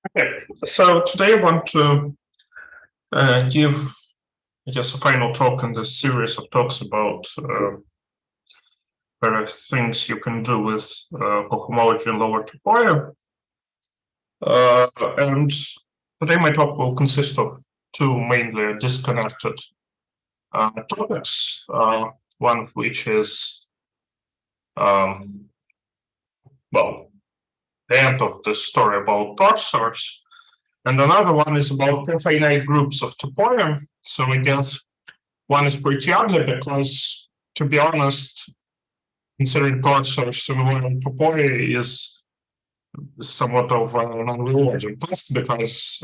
Okay, so today I want to give just a final talk in this series of talks about various things you can do with cohomology and lower topoi. And today my talk will consist of two mainly disconnected topics, one of which is, well, the end of the story about torsors. And another one is about profinite groups of topoi. So I guess one is pretty ugly because, to be honest, considering torsors and topoi is somewhat of an unrewarding task because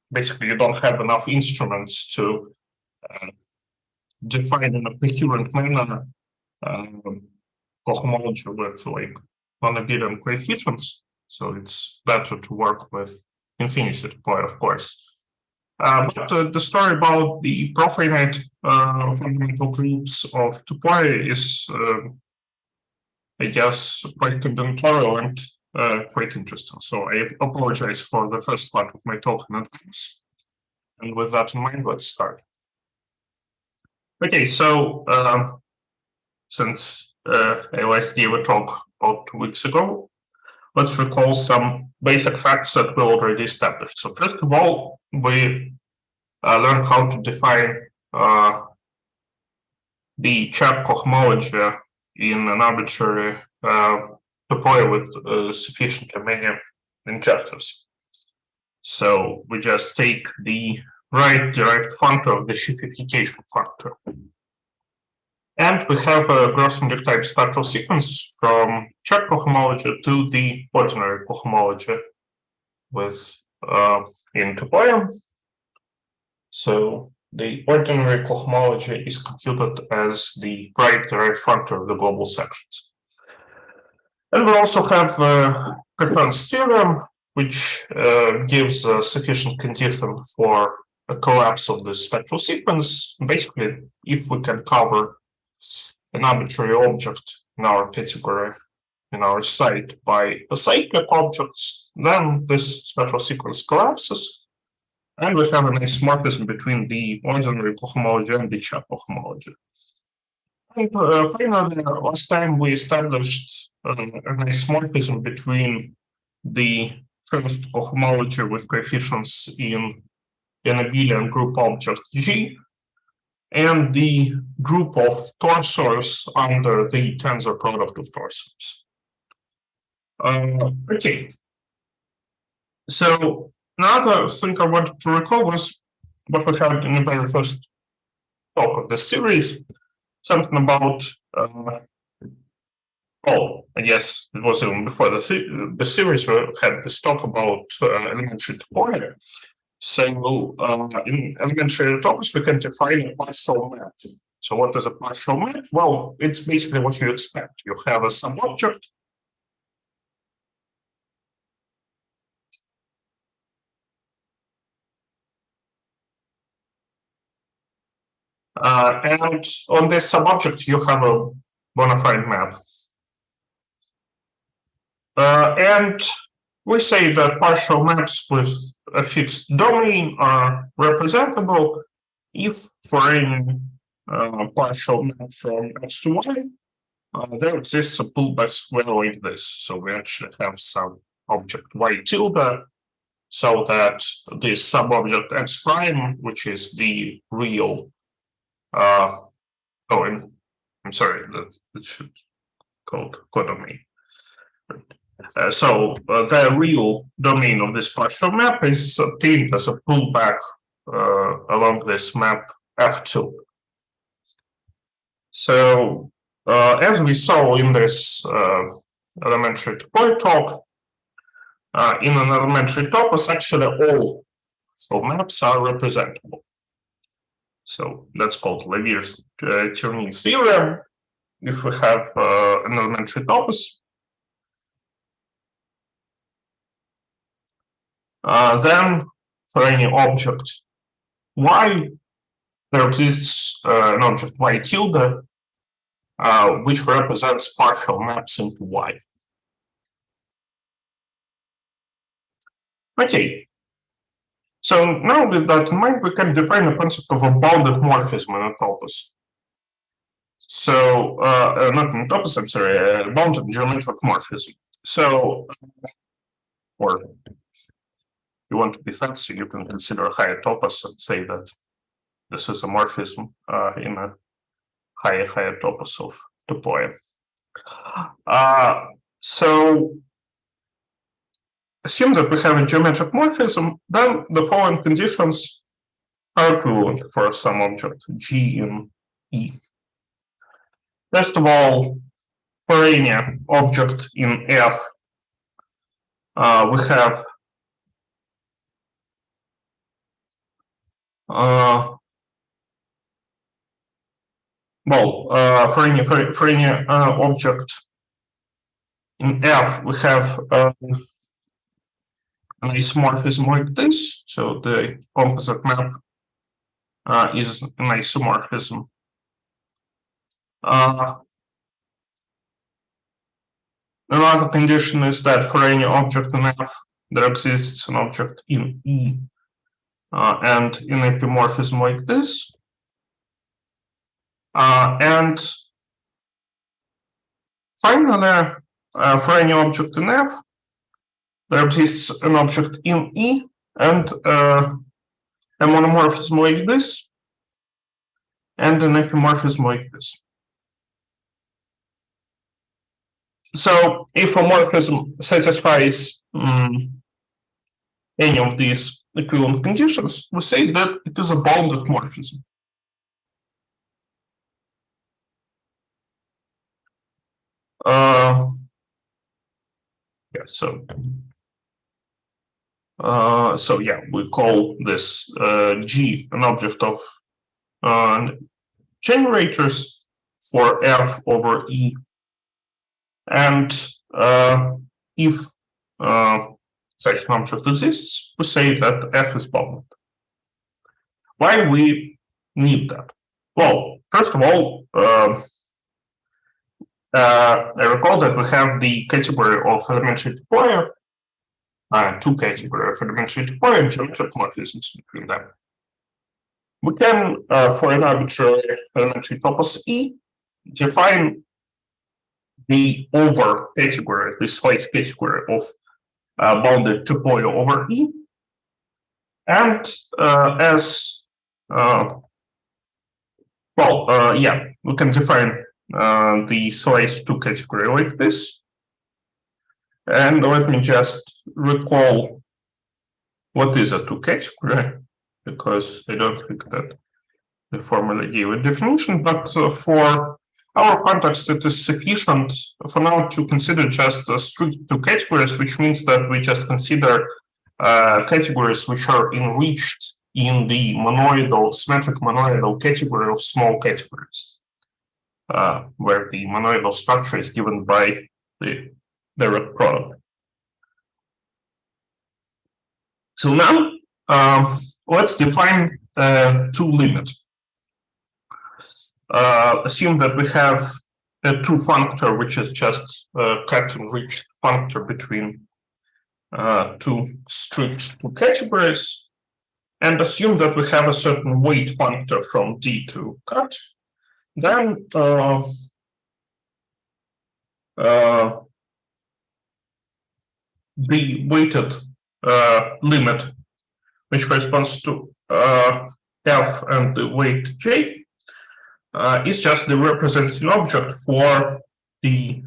basically you don't have enough instruments to define in a coherent manner cohomology with like non-abelian coefficients. So it's better to work with infinity topoi, of course. But the story about the profinite fundamental groups of topoi is, I guess, quite combinatorial and quite interesting. So I apologize for the first part of my talk in advance. And with that in mind, let's start. Okay, so since I last gave a talk about 2 weeks ago, let's recall some basic facts that we already established. So first of all, we learned how to define the Chap cohomology in an arbitrary topoi with sufficiently many injectors. So we just take the right direct functor of the shiftification factor. And we have a Grothendieck type spectral sequence from Chap cohomology to the ordinary cohomology with in topoi. So the ordinary cohomology is computed as the right direct functor of the global sections. And we also have Perton's theorem, which gives a sufficient condition for a collapse of the spectral sequence. Basically, if we can cover an arbitrary object in our category, in our site, by acyclic objects, then this spectral sequence collapses. And we have an isomorphism between the ordinary cohomology and the Chap cohomology. And finally, last time we established an isomorphism between the first cohomology with coefficients in an abelian group object G and the group of torsors under the tensor product of torsors. Okay. So another thing I wanted to recall was what we had in the very first talk of the series, something about, I guess it was even before the series we had this talk about elementary topoi. So in elementary topics, we can define a partial map. So what is a partial map? Well, it's basically what you expect. You have a sub-object. And on this sub-object, you have a bona fide map. And we say that partial maps with a fixed domain are representable if for any partial map from X to Y, there exists a pullback square like this. So we actually have some object Y tilde, so that this sub-object X prime, which is the real, I'm sorry, that should called codomain. So the real domain of this partial map is obtained as a pullback along this map F2. So as we saw in this elementary topoi talk, in an elementary topos, actually all maps are representable. So that's called Levier's-Tierney theorem. If we have an elementary topos, then for any object Y, there exists an object Y tilde, which represents partial maps into Y. Okay. So now with that in mind, we can define the concept of a bounded morphism in a topos. So not in topos, I'm sorry, a bounded geometric morphism. So, or if you want to be fancy, you can consider a higher topos and say that this is a morphism in a higher topos of topoi. So assume that we have a geometric morphism, then the following conditions are equivalent for some object G in E. First of all, for any object in F, we have for any object in F, we have an isomorphism like this. So the composite map is an isomorphism. Another condition is that for any object in F, there exists an object in E and in epimorphism like this. And finally, for any object in F, there exists an object in E and a monomorphism like this, and an epimorphism like this. So if a morphism satisfies any of these equivalent conditions, we say that it is a bounded morphism. So yeah, we call this G an object of generators for F over E. And if such an object exists, we say that F is bounded. Why we need that? Well, first of all, I recall that we have the category of elementary topoi, two categories of elementary topoi and geometric morphisms between them. We can, for an arbitrary elementary topos E, define the over category, the slice category of bounded topoi over E, and we can define the slice 2 category like this. And let me just recall what is a 2 category, because I don't think that the formula gave a definition, but for our context, it is sufficient for now to consider just strict 2 categories, which means that we just consider categories which are enriched in the symmetric monoidal category of small categories, where the monoidal structure is given by the direct product. So now let's define 2 limit. Assume that we have a 2 functor, which is just a cut-enriched functor between 2 strict 2 categories, and assume that we have a certain weight functor from D to cut. Then the weighted limit, which corresponds to F and the weight J, is just the representing object for the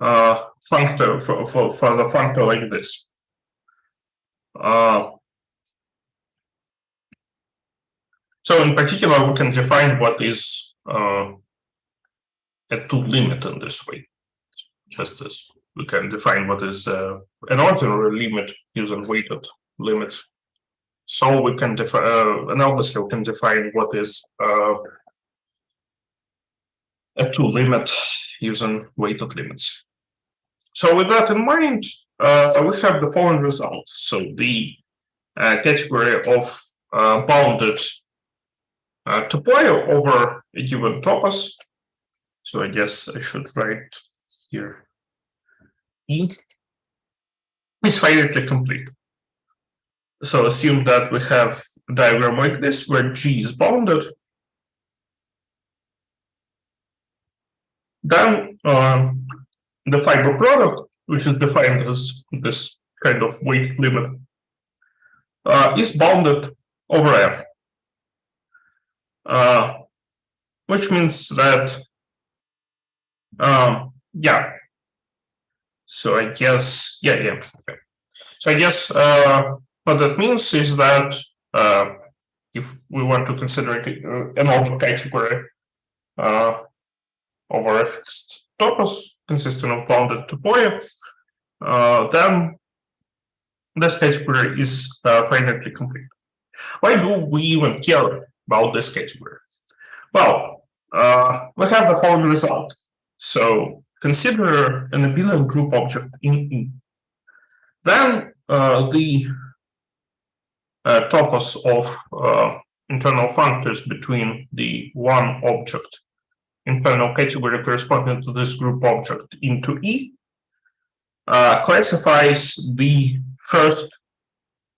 functor for the functor like this. So in particular, we can define what is a 2 limit in this way, just as we can define what is an ordinary limit using weighted limits. So we can define, and obviously we can define what is a 2 limit using weighted limits. So with that in mind, we have the following result. So the category of bounded topoi over a given topos. So I guess I should write here E. is finitely complete. So assume that we have a diagram like this where G is bounded. Then the fiber product, which is defined as this kind of weight limit, is bounded over F. Which means that, yeah. So I guess, yeah. Okay. So I guess what that means is that if we want to consider another category over a fixed topos consisting of bounded topoi, then this category is finitely complete. Why do we even care about this category? Well, we have the following result. So consider an abelian group object in E. Then the topos of internal functors between the one object internal category corresponding to this group object into E classifies the first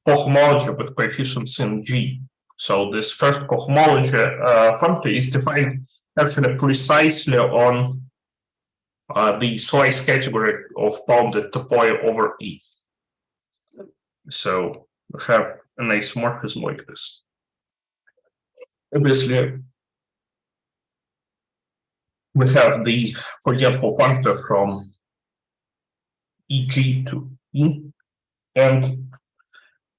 cohomology with coefficients in G. So this first cohomology functor is defined actually precisely on the slice category of bounded topoi over E. So we have an isomorphism like this. Obviously, we have the forgetful functor from EG to E, and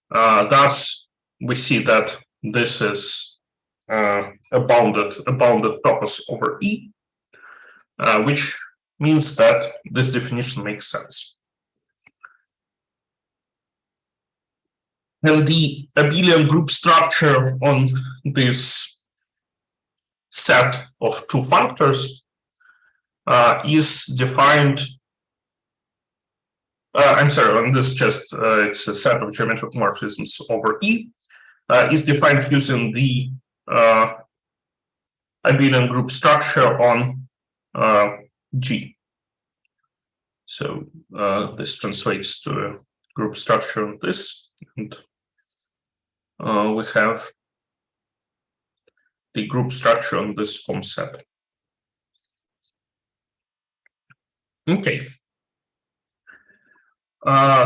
thus we see that this is a bounded topos over E, which means that this definition makes sense. And the abelian group structure on this set of two functors is defined. I'm sorry, on this just it's a set of geometric morphisms over E, is defined using the abelian group structure on G. So this translates to a group structure on this, and we have the group structure on this form set. Okay.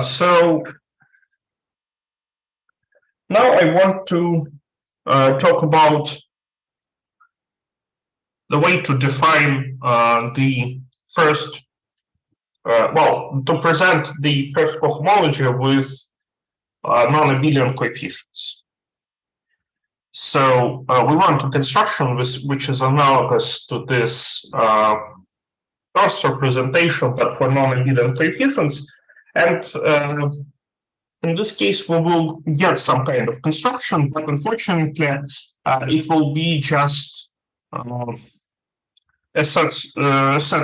So now I want to talk about the way to define the first, to present the first cohomology with non-abelian coefficients. So we want a construction which is analogous to this torsor representation, but for non-abelian coefficients. And in this case, we will get some kind of construction, but unfortunately, it will be just a set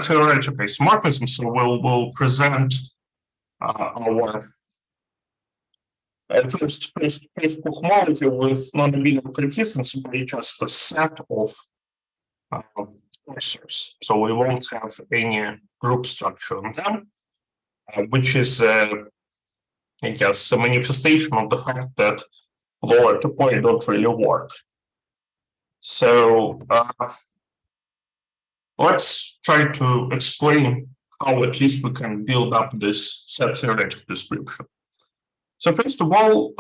theoretical isomorphism. So we'll present our first cohomology with non-abelian coefficients by just a set of torsors. So we won't have any group structure on them, which is, I guess, a manifestation of the fact that lower topoi don't really work. So let's try to explain how at least we can build up this set theoretic description. So first of all,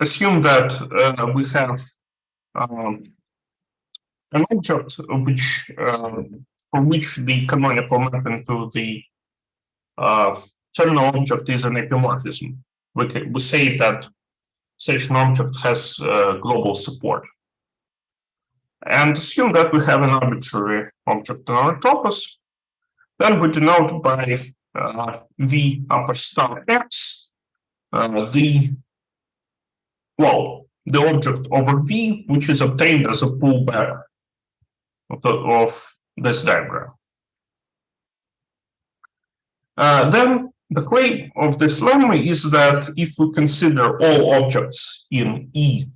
assume that we have an object which for which the canonical mapping to the terminal object is an epimorphism. We say that such an object has global support. And assume that we have an arbitrary object in our topos. Then we denote by V upper star X the object over V, which is obtained as a pullback of this diagram. Then the claim of this lemma is that if we consider all objects in E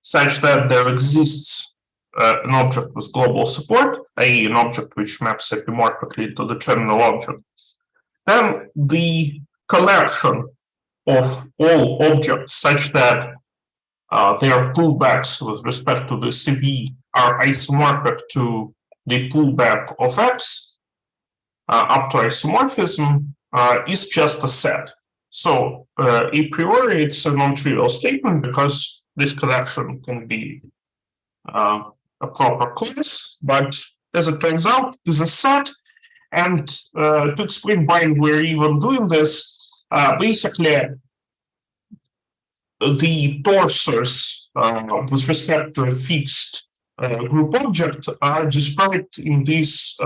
such that there exists an object with global support, i.e. an object which maps epimorphically to the terminal object, then the collection of all objects such that their pullbacks with respect to the CV are isomorphic to the pullback of X up to isomorphism is just a set. So a priori, it's a non-trivial statement because this collection can be a proper class, but as it turns out, it is a set. And to explain why we're even doing this, basically, the torsors with respect to a fixed group object are described in this,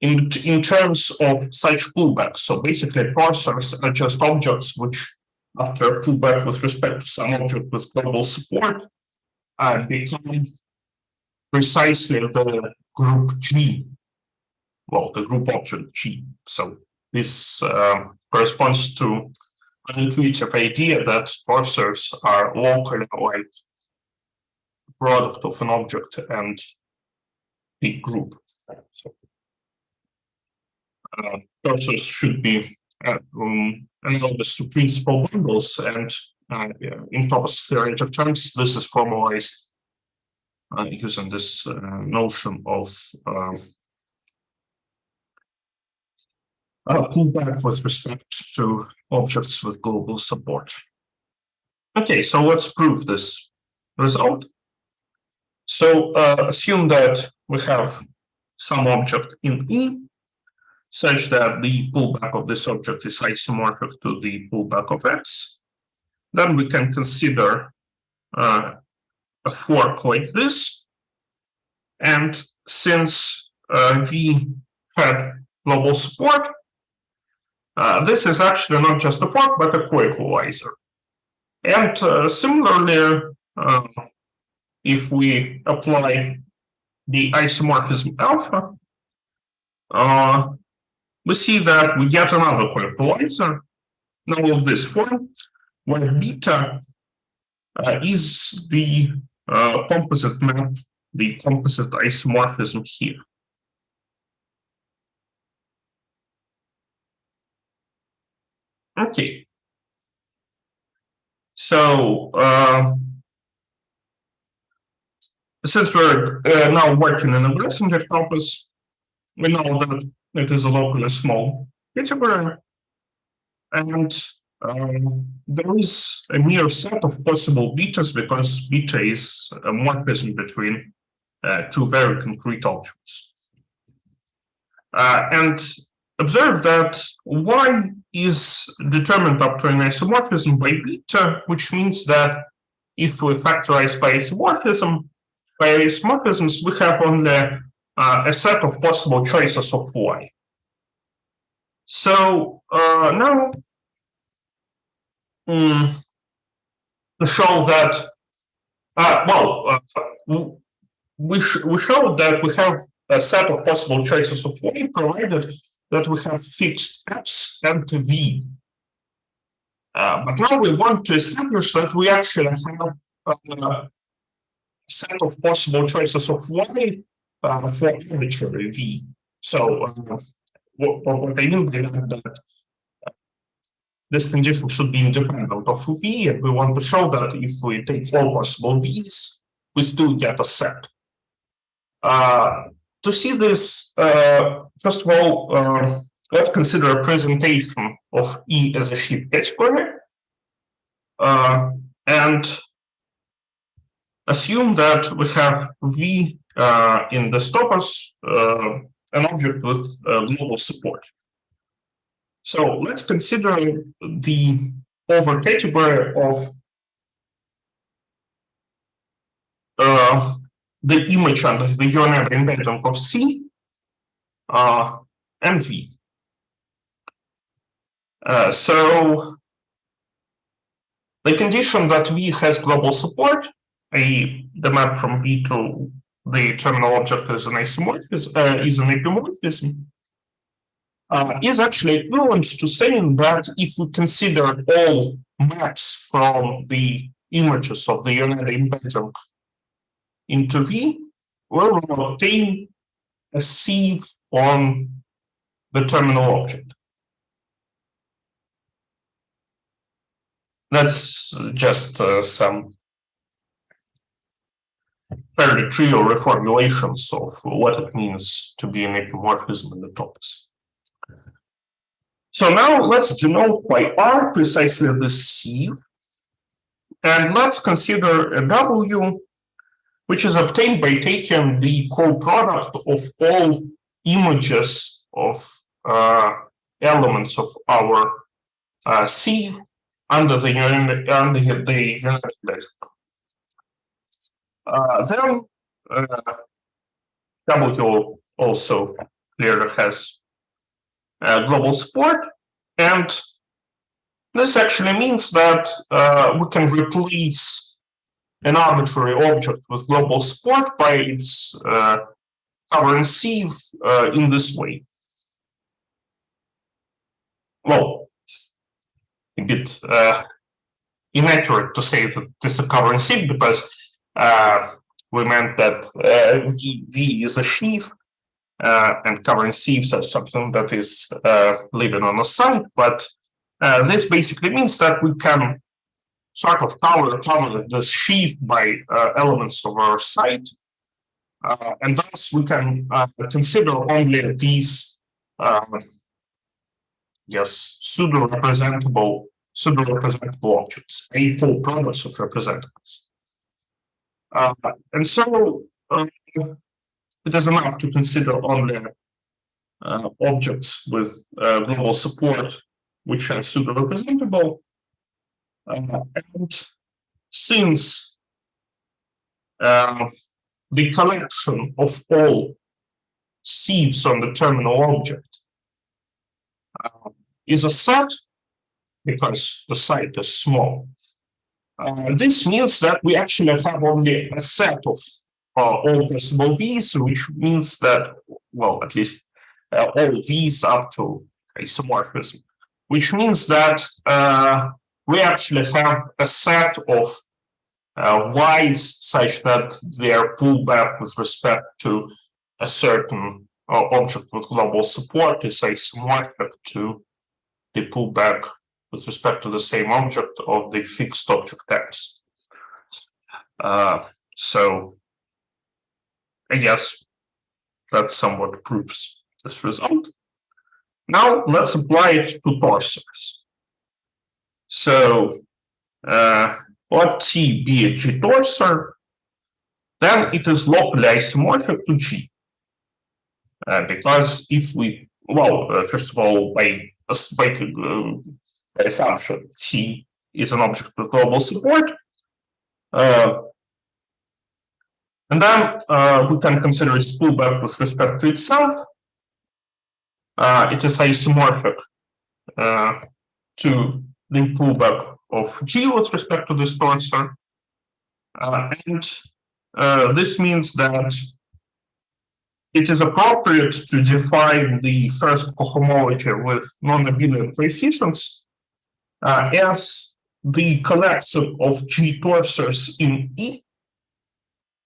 in terms of such pullbacks. So basically, torsors are just objects which, after a pullback with respect to some object with global support, become precisely the group G, the group object G. So this corresponds to an intuitive idea that torsors are locally like product of an object and the group. So, torsors should be analogous to principal bundles, and in topos theoretic terms, this is formalized using this notion of pullback with respect to objects with global support. Okay, so let's prove this result. So assume that we have some object in E such that the pullback of this object is isomorphic to the pullback of X. Then we can consider a fork like this. And since V had global support, this is actually not just a fork, but a coequalizer. And similarly, if we apply the isomorphism alpha, we see that we get another coequalizer, now of this form, where beta is the composite map, the composite isomorphism here. Okay. So since we're now working in a Gressinger topos, we know that it is a locally small category, and there is a mere set of possible betas because beta is a morphism between two very concrete objects. And observe that Y is determined up to an isomorphism by beta, which means that if we factorize by isomorphisms, we have only a set of possible choices of Y. So now to show that, we showed that we have a set of possible choices of Y provided that we have fixed X and V. But now we want to establish that we actually have a set of possible choices of Y for arbitrary V. So what I mean by that this condition should be independent of V, and we want to show that if we take all possible V's, we still get a set. To see this, first of all, let's consider a presentation of E as a sheaf category, and assume that we have V in the topos, an object with global support. So let's consider the over category of the image under the unary embedding of C and V. So the condition that V has global support, i.e. the map from V to the terminal object is an isomorphism, is an epimorphism, is actually equivalent to saying that if we consider all maps from the images of the unary embedding into V, we will obtain a sieve on the terminal object. That's just some fairly trivial reformulations of what it means to be an epimorphism in the topos. So now let's denote by R precisely this sieve, and let's consider a W, which is obtained by taking the co-product of all images of elements of our sieve under the unit lexicon. Then W also clearly has global support, and this actually means that we can replace an arbitrary object with global support by its covering sieve in this way. Well, a bit inaccurate to say that this is a covering sieve, because we meant that V is a sheaf, and covering sieves are something that is living on a site. But this basically means that we can sort of cover this sheaf by elements of our site, and thus we can consider only these pseudo-representable objects, apo products of representables. And so it is enough to consider only objects with global support which are pseudo-representable. And since the collection of all sieves on the terminal object is a set, because the site is small, this means that we actually have only a set of all possible V's, which means that, well, at least all V's up to isomorphism, which means that we actually have a set of Y's such that they are pulled back with respect to a certain object with global support is isomorphic to the pullback with respect to the same object of the fixed object X. So I guess that somewhat proves this result. Now let's apply it to torsors. So let T be a G torsor, then it is locally isomorphic to G. Because if we, first of all, by assumption, T is an object with global support, and then we can consider its pullback with respect to itself. It is isomorphic to the pullback of G with respect to this torsor. And this means that it is appropriate to define the first cohomology with non-abelian coefficients as the collection of G torsors in E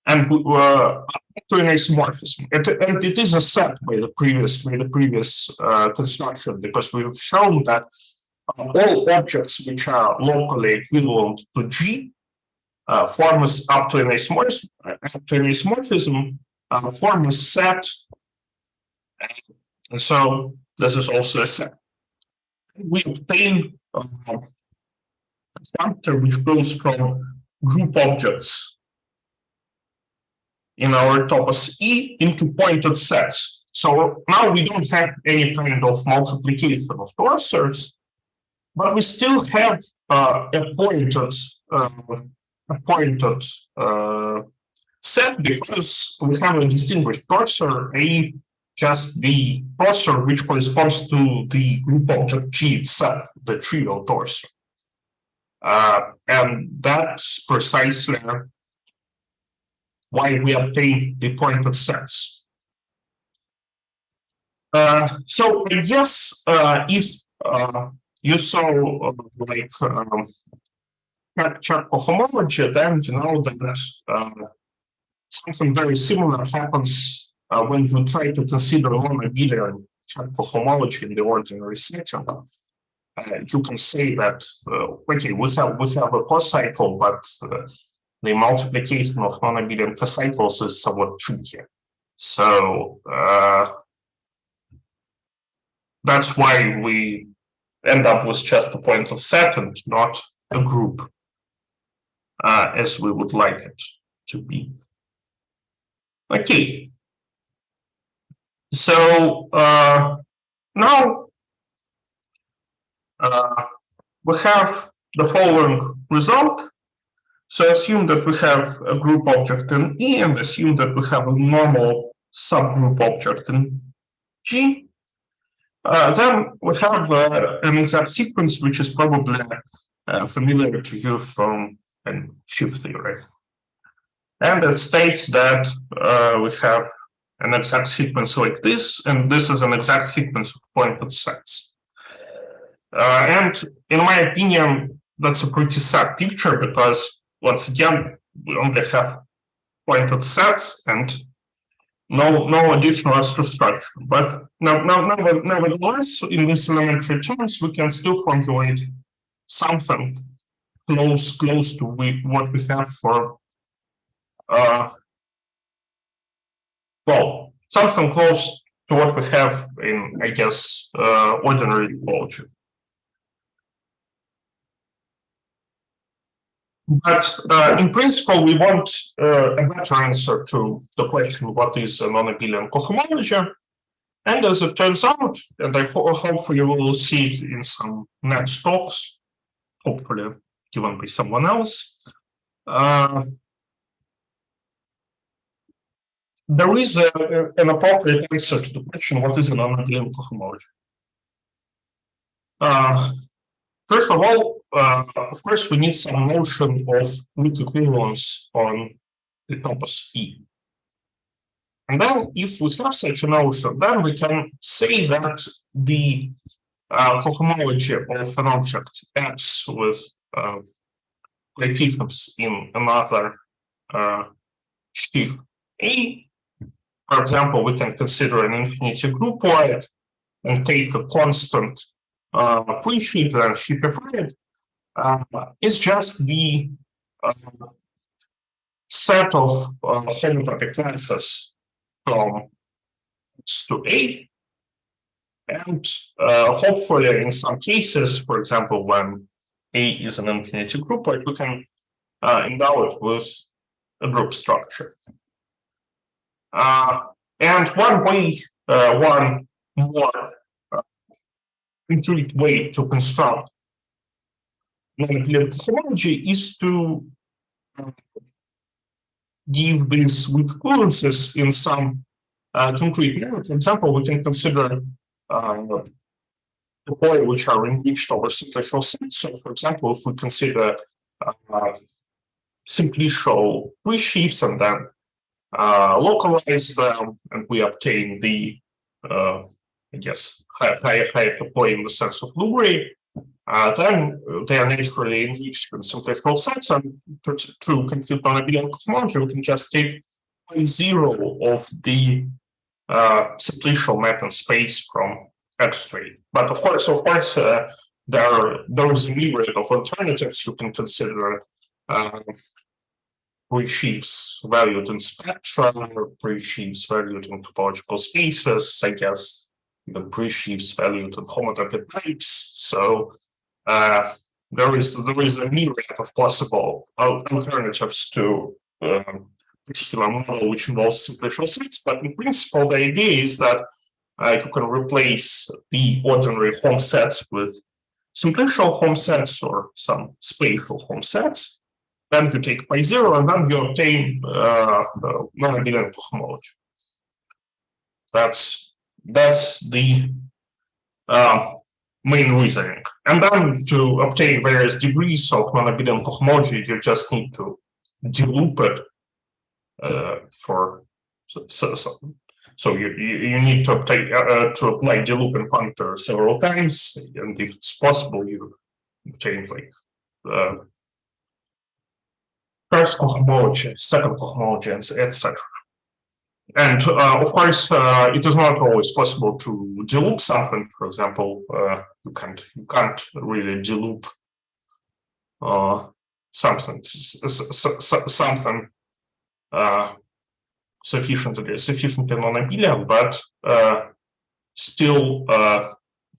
and to an isomorphism. And it is a set by the previous construction, because we've shown that all objects which are locally equivalent to G form as up to an isomorphism, form a set, and so this is also a set. We obtain a factor which goes from group objects in our topos E into pointed sets. So now we don't have any kind of multiplication of torsors, but we still have a pointed set, because we have a distinguished torsor A, just the torsor which corresponds to the group object G itself, the trivial torsor. And that's precisely why we obtain the pointed sets. So I guess if you saw check cohomology, then you know that Something very similar happens when you try to consider non-abelian cohomology in the ordinary setting. You can say that okay, we have a cocycle, but the multiplication of non-abelian cocycles is somewhat tricky. So that's why we end up with just a pointed set and not a group, as we would like it to be. Okay. So now we have the following result. So assume that we have a group object in E and assume that we have a normal subgroup object in G. Then we have an exact sequence, which is probably familiar to you from shift theory. And it states that we have an exact sequence like this, and this is an exact sequence of pointed sets. And in my opinion, that's a pretty sad picture because, once again, we only have pointed sets and no additional structure. But nevertheless, in these elementary terms, we can still formulate something close to what we have for well, something close to what we have in, I guess, ordinary topology. But in principle, we want a better answer to the question, what is a non-abelian cohomology? And as it turns out, and I hopefully you will see it in some next talks, hopefully given by someone else, there is an appropriate answer to the question, what is a non-abelian cohomology? First of all, of course, we need some notion of weak equivalence on the topos E. And then if we have such a notion, then we can say that the cohomology of an object X with coefficients in another sheaf A. For example, we can consider an infinity groupoid and take a constant pre-sheaf and sheafify it. It's just the set of homotopic classes from X to A. And hopefully, in some cases, for example, when A is an infinity groupoid, we can endow it with a group structure. And one more intuitive way to construct non-abelian cohomology is to give these weak equivalences in some concrete manner. For example, we can consider topoi which are enriched over simplicial sets. So, for example, if we consider simplicial pre-sheaves and then localize them, and we obtain the, I guess, high topoi in the sense of Lugre, then they are naturally enriched in simplicial sets. And to compute non-abelian cohomology, we can just take zero of the simplicial mapping space from X to A. But of course, there is a myriad of alternatives. You can consider pre-sheaves valued in spectra, pre-sheaves valued in topological spaces, I guess, even pre-sheaves valued in homotopic types. So there is a myriad of possible alternatives to particular model which involves simplicial sets. But in principle, the idea is that you can replace the ordinary home sets with simplicial home sets or some spatial home sets. Then you take pi zero, and then you obtain non-abelian cohomology. That's the main reasoning. And then to obtain various degrees of non-abelian cohomology, you just need to deloop it so you need to apply delooping functor several times, and if it's possible, you obtain like first cohomology, second cohomology, etc. And of course, it is not always possible to deloop something. For example, you can't really deloop something sufficiently non-abelian, but still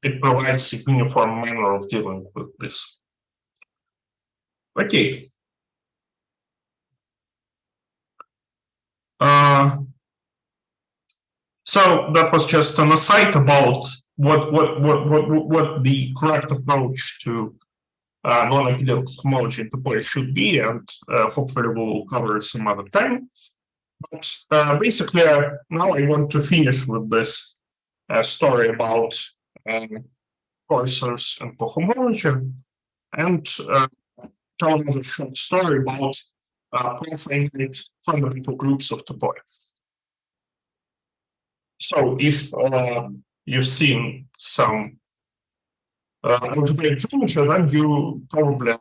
it provides a uniform manner of dealing with this. Okay. So that was just an aside about what the correct approach to non-abelian cohomology in topoi should be, and hopefully we'll cover it some other time. But basically, now I want to finish with this story about torsors and cohomology, and tell another short story about profinite fundamental groups of topoi. So if you've seen some algebraic geometry, then you probably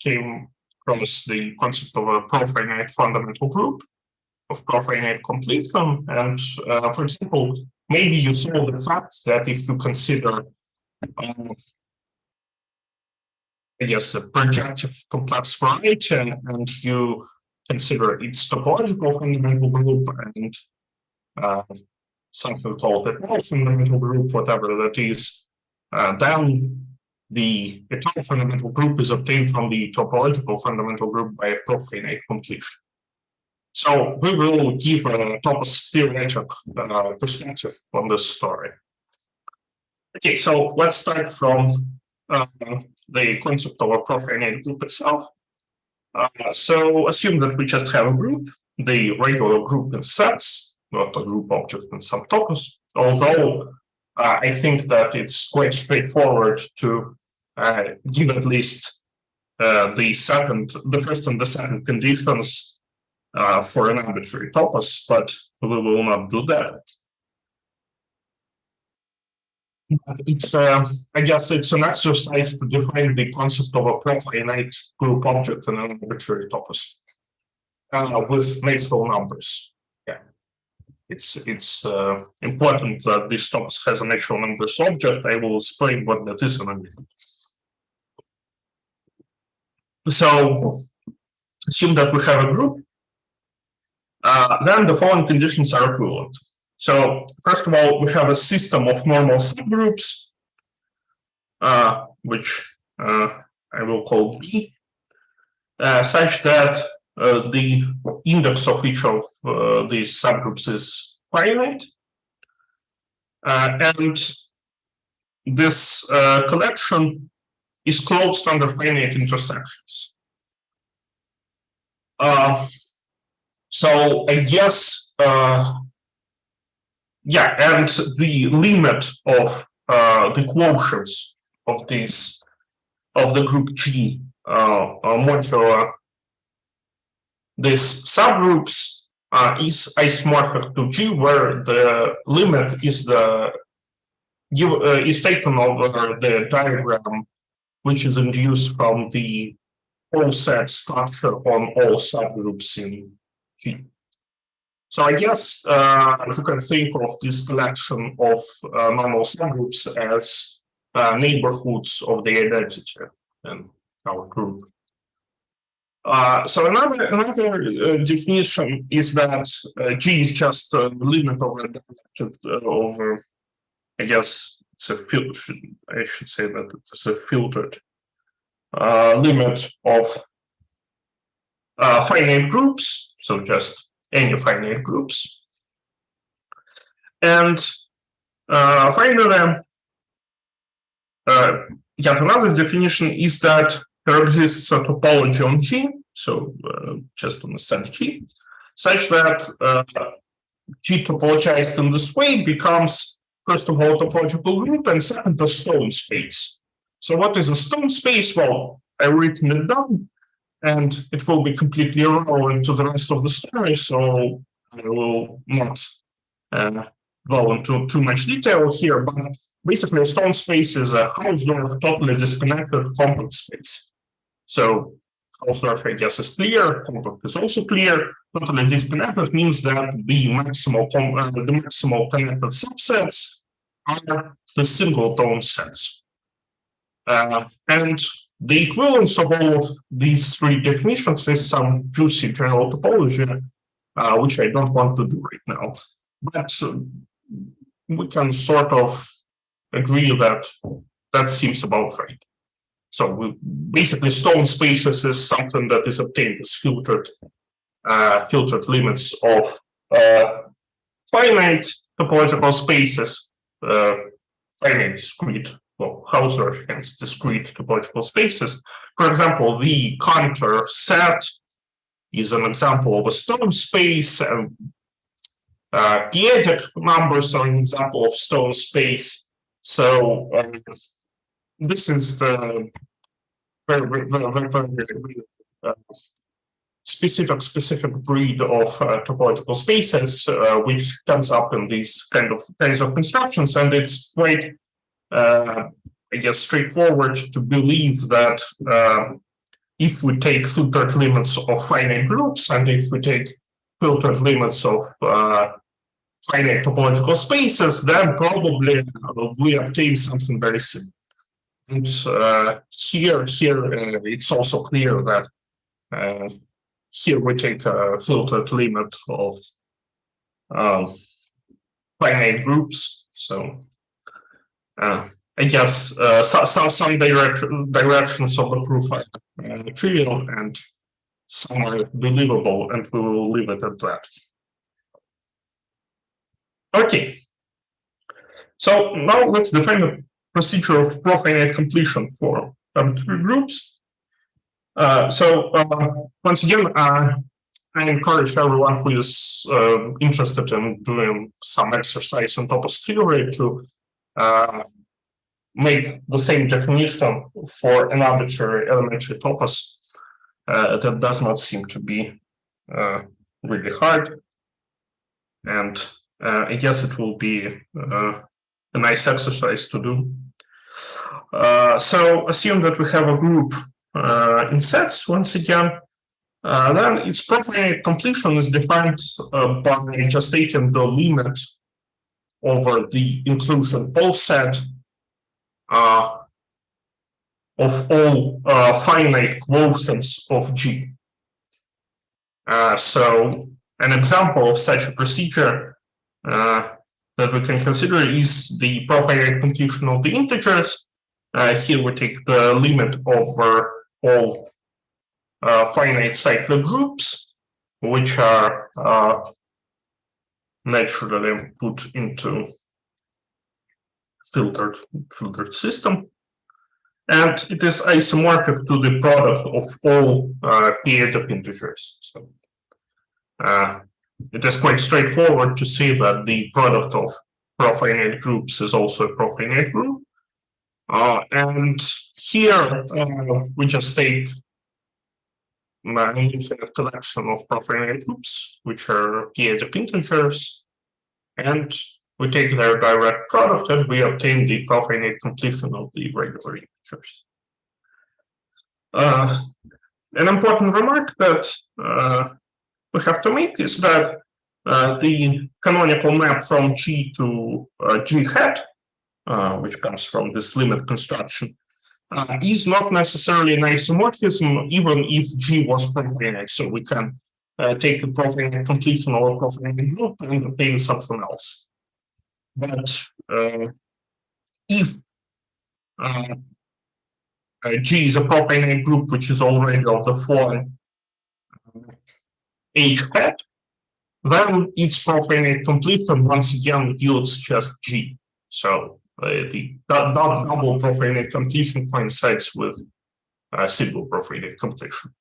came across the concept of a profinite fundamental group of profinite completion. And for example, maybe you saw the fact that if you consider, I guess, a projective complex variety, and you consider its topological fundamental group and something called etale fundamental group, whatever that is, then the etale fundamental group is obtained from the topological fundamental group by a profinite completion. So we will give a topos theoretic perspective on this story. Okay, so let's start from the concept of a profinite group itself. So assume that we just have a group, the regular group in sets, not a group object in some topos, although I think that it's quite straightforward to give at least the first and the second conditions for an arbitrary topos, but we will not do that. It's, I guess it's an exercise to define the concept of a profinite group object in an arbitrary topos with natural numbers. Yeah, it's important that this topos has a natural numbers object. I will explain what that is in a minute. So assume that we have a group. Then the following conditions are equivalent. So first of all, we have a system of normal subgroups, which I will call B, such that the index of each of these subgroups is finite. And this collection is closed under finite intersections. So I guess, yeah, and the limit of the quotients of this of the group G modular these subgroups is isomorphic to G, where the limit is taken over the diagram, which is induced from the whole set structure on all subgroups in G. So I guess if you can think of this collection of normal subgroups as neighborhoods of the identity in our group. So another definition is that G is just a limit of a directed over, I guess it's a filter. I should say that it's a filtered limit of finite groups. So just any finite groups. And finally, yet another definition is that there exists a topology on G, so just on a set G, such that G topologized in this way becomes, first of all, a topological group, and second, a stone space. So what is a stone space? Well, I've written it down, and it will be completely irrelevant to the rest of the story, so I will not go into too much detail here, but basically a stone space is a Hausdorff totally disconnected compact space. So Hausdorff, I guess, is clear. Compact is also clear. Totally disconnected means that the maximal connected subsets are the singleton sets. And the equivalence of all of these three definitions is some juicy general topology, which I don't want to do right now. But we can sort of agree that that seems about right. So basically, stone spaces is something that is obtained as filtered limits of finite topological spaces, finite discrete, well, Hausdorff hence discrete topological spaces. For example, the Cantor set is an example of a stone space, and p-adic numbers are an example of stone space. So this is the very specific breed of topological spaces, which comes up in these kinds of constructions, and it's quite, I guess, straightforward to believe that if we take filtered limits of finite groups, and if we take filtered limits of finite topological spaces, then probably we obtain something very similar. And here it's also clear that here we take a filtered limit of finite groups. So I guess some directions of the proof are trivial and some are believable, and we will leave it at that. Okay. So now let's define the procedure of profinite completion for arbitrary groups. Once again, I encourage everyone who is interested in doing some exercise on topos theory to make the same definition for an arbitrary elementary topos. That does not seem to be really hard, and I guess it will be a nice exercise to do. So assume that we have a group in sets once again. Then its profinite completion is defined by just taking the limit over the inclusion O set of all finite quotients of G. So an example of such a procedure that we can consider is the profinite completion of the integers. Here we take the limit over all finite cyclic groups, which are naturally put into filtered system, and it is isomorphic to the product of all p-adic integers. So it is quite straightforward to see that the product of profinite groups is also a profinite group. And here we just take an infinite collection of profinite groups, which are p-adic integers, and we take their direct product and we obtain the profinite completion of the regular integers. An important remark that we have to make is that the canonical map from G to G hat, which comes from this limit construction, is not necessarily an isomorphism, even if G was profinite. So we can take a profinite completion of a profinite group and obtain something else. But if G is a profinite group which is already of the form H hat, then its profinite completion once again yields just G. So the double profinite completion coincides with single profinite completion.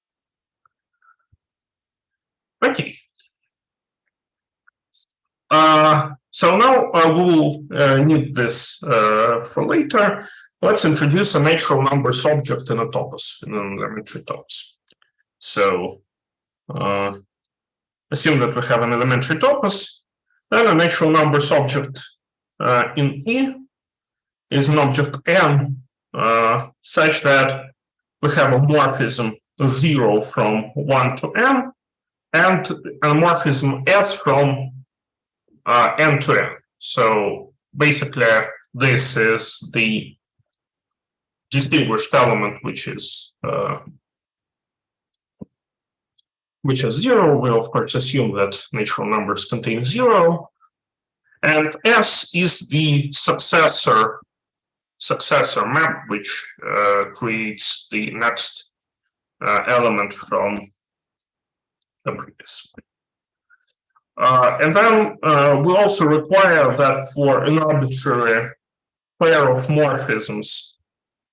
Okay. So now we will need this for later. Let's introduce a natural numbers object in a topos, in an elementary topos. So assume that we have an elementary topos, then a natural numbers object in E is an object N such that we have a morphism 0 from 1 to n, and anamorphism S from n to n. So basically, this is the distinguished element, which is 0. We of course assume that natural numbers contain 0, and S is the successor map, which creates the next element from the previous. And then we also require that for an arbitrary pair of morphisms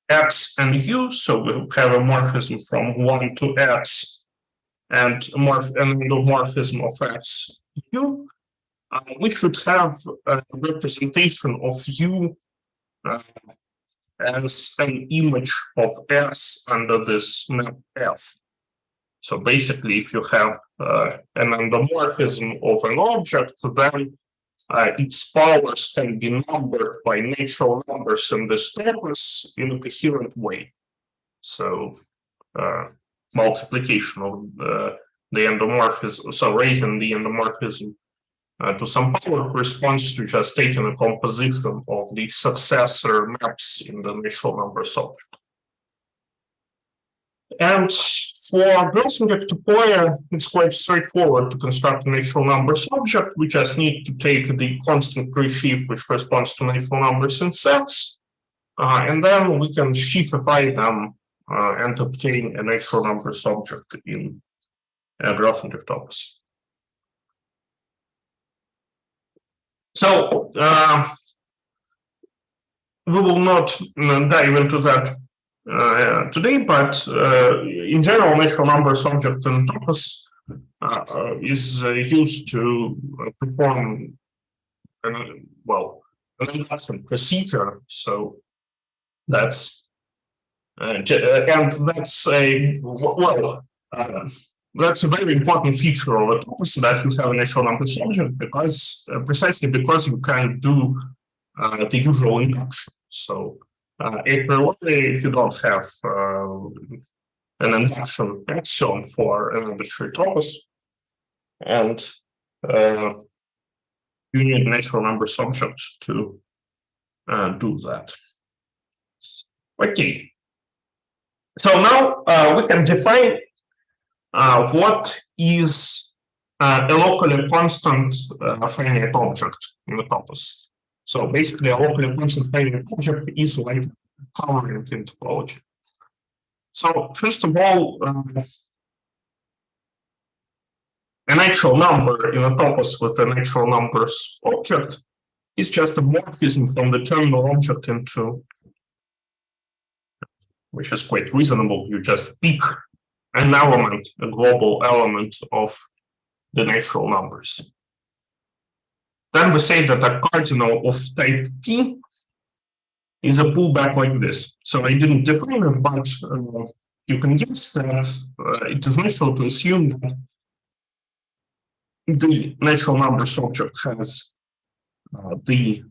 x and u, so we have a morphism from 1 to x and a morphism of x u, we should have a representation of u as an image of S under this map F. So basically, if you have an endomorphism of an object, then its powers can be numbered by natural numbers in this topos in a coherent way. So multiplication of the endomorphism, so raising the endomorphism to some power corresponds to just taking a composition of the successor maps in the natural numbers object. And for Grothendieck topoi, it's quite straightforward to construct a natural numbers object. We just need to take the constant pre-sheaf, which corresponds to natural numbers in sets, and then we can sheafify them and obtain a natural numbers object in Grothendieck topos. So we will not dive into that today, but in general, natural numbers object in topos is used to perform an induction procedure. So that's and that's that's a very important feature of a topos, that you have a natural numbers object, because precisely because you can do the usual induction. So a priori, if you don't have an induction axiom for an arbitrary topos, and you need a natural numbers object to do that. Okay. So now we can define what is a locally constant finite object in the topos. So basically, a locally constant finite object is like covering in topology. So first of all, a natural number in a topos with a natural numbers object is just a morphism from the terminal object into, which is quite reasonable. You just pick an element, a global element of the natural numbers. Then we say that a cardinal of type P is a pullback like this. So I didn't define it, but you can guess that it is natural to assume that the natural numbers object has the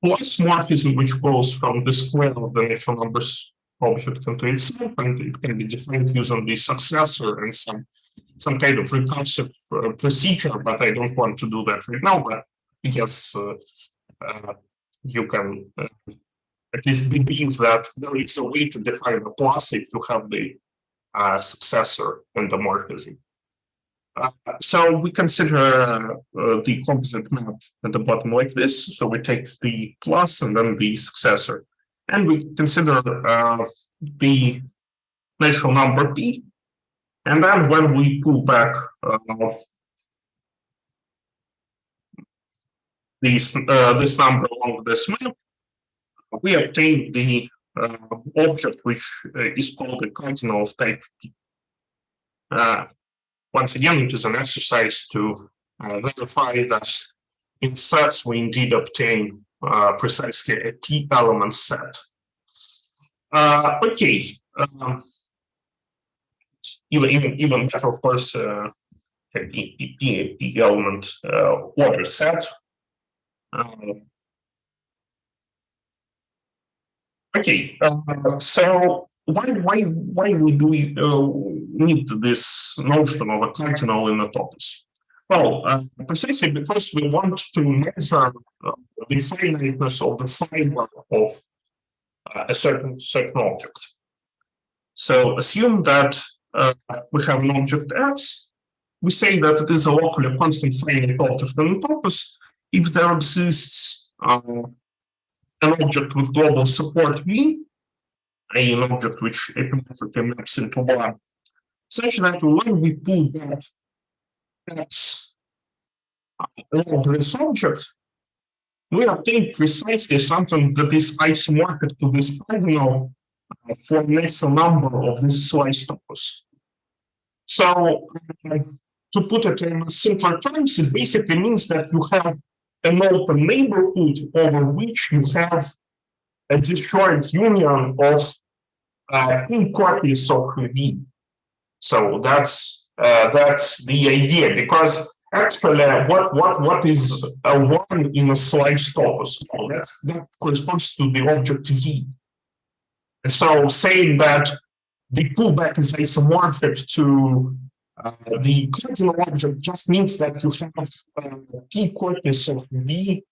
plus morphism, which goes from the square of the natural numbers object into itself, and it can be defined using the successor and some kind of recursive procedure, but I don't want to do that right now. But I guess you can at least believe that there is a way to define a plus if you have the successor endomorphism. So we consider the composite map at the bottom like this. So we take the plus and then the successor, and we consider the natural number P. And then when we pull back this number along this map, we obtain the object which is called a cardinal of type P. Once again, it is an exercise to verify that in sets we indeed obtain precisely a P element set. Okay. Even better, of course, a P element order set. Okay, so why do we need this notion of a cardinal in a topos? Well, precisely because we want to measure the finiteness of the fiber of a certain object. So assume that we have an object X. We say that it is a locally constant finite object in the topos if there exists an object with global support V, an object which epimorphically maps into one, such that when we pull that X along this object, we obtain precisely something that is isomorphic to this cardinal for a natural number of this slice topos. So to put it in simpler terms, it basically means that you have an open neighborhood over which you have a disjoint union of two copies of V. So that's the idea, because actually what is a one in a slice topos? Well, that corresponds to the object V. And so saying that the pullback is isomorphic to the cardinal object just means that you have p copies of V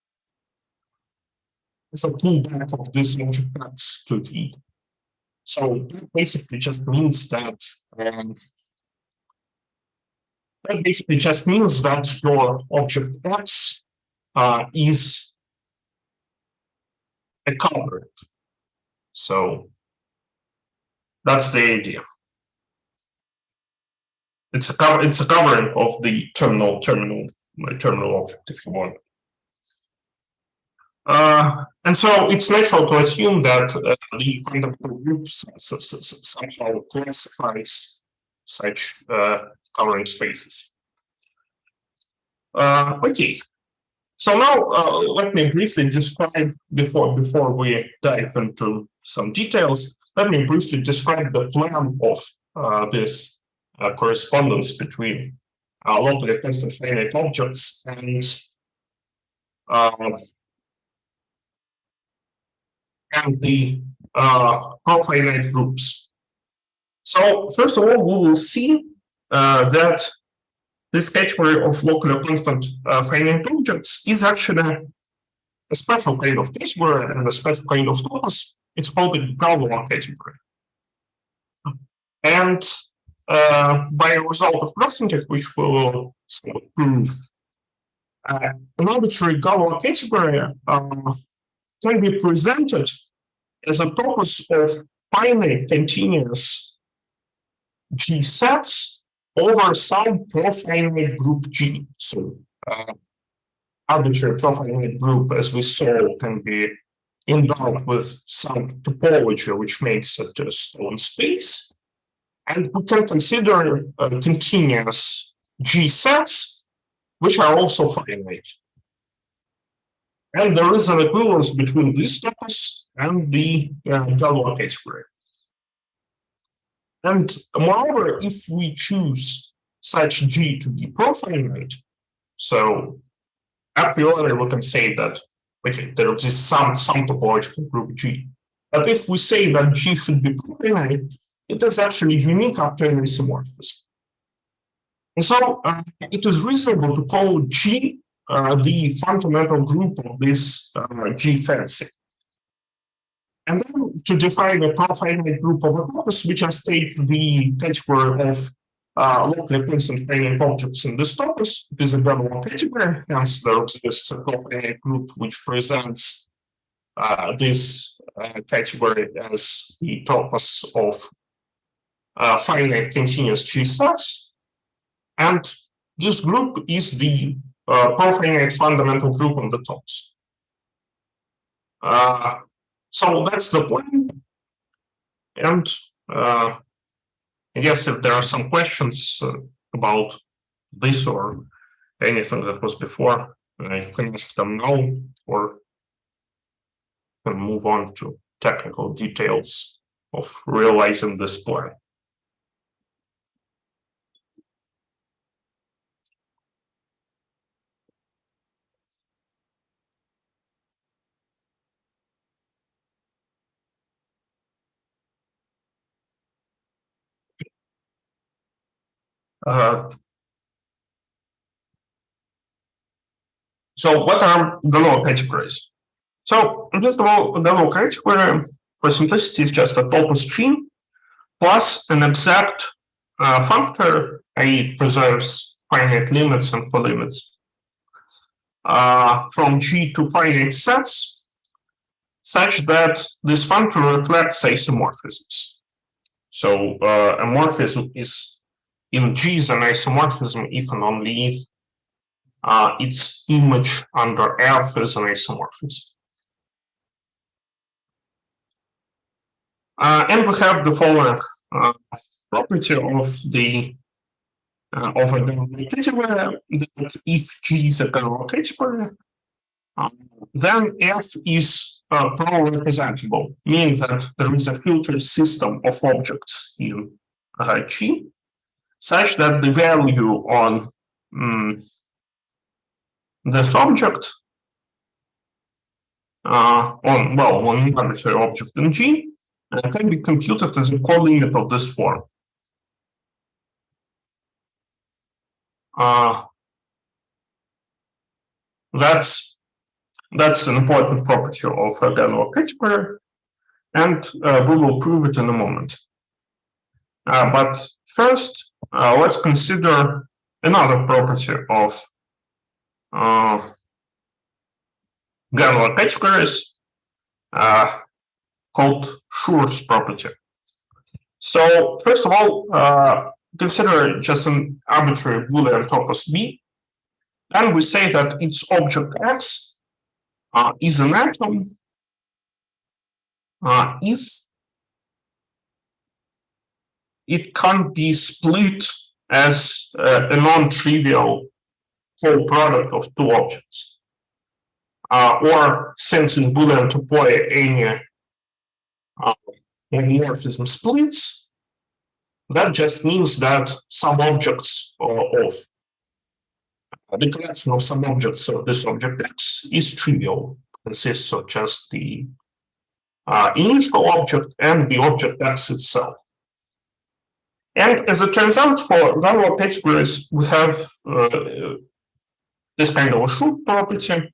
as a pullback of this object X to V. So that basically just means that your object X is a covering. So that's the idea. It's a covering of the terminal object, if you want. And so it's natural to assume that the fundamental group somehow classifies such covering spaces. Okay. So now let me briefly describe, before we dive into some details, let me briefly describe the plan of this correspondence between locally constant finite objects and the profinite groups. So first of all, we will see that this category of locally constant finite objects is actually a special kind of category and a special kind of topos. It's called the Galois category. And by a result of cross-integration, which we will prove, an arbitrary Galois category can be presented as a topos of finite continuous G sets over some profinite group G. So arbitrary profinite group, as we saw, can be endowed with some topology, which makes it a stone space. And we can consider continuous G sets, which are also finite. And there is an equivalence between this topos and the Galois category. And moreover, if we choose such G to be profinite, so a priori we can say that there exists some topological group G. But if we say that G should be profinite, it is actually unique up to an isomorphism. And so it is reasonable to call G the fundamental group of this G fancy. And then to define a profinite group of a topos, we just take the category of locally constant finite objects in this topos. It is a Galois category, hence there exists a profinite group which presents this category as the topos of finite continuous G sets. And this group is the profinite fundamental group on the topos. So that's the plan. And I guess if there are some questions about this or anything that was before, you can ask them now, or can move on to technical details of realizing this plan. So what are the law categories? So first of all, the law category for simplicity is just a topos G plus an exact functor, i.e. preserves finite limits and colimits from G to finite sets, such that this functor reflects isomorphisms. So a morphism is in G is an isomorphism if and only if its image under F is an isomorphism. And we have the following property of the of a general category, that if G is a general category, then F is pro-representable, meaning that there is a filtered system of objects in G, such that the value on this object on an arbitrary object in G can be computed as a colimit of this form. That's an important property of a general category, and we will prove it in a moment. But first, let's consider another property of general categories called Schur's property. So first of all, consider just an arbitrary Boolean topos B, and we say that its object X is an atom if it can't be split as a non-trivial whole product of two objects. Or since in Boolean topoi any homomorphism splits, that just means that some objects of the collection of some objects of this object X is trivial, consists of just the initial object and the object X itself. And as it turns out, for general categories, we have this kind of a Schur property,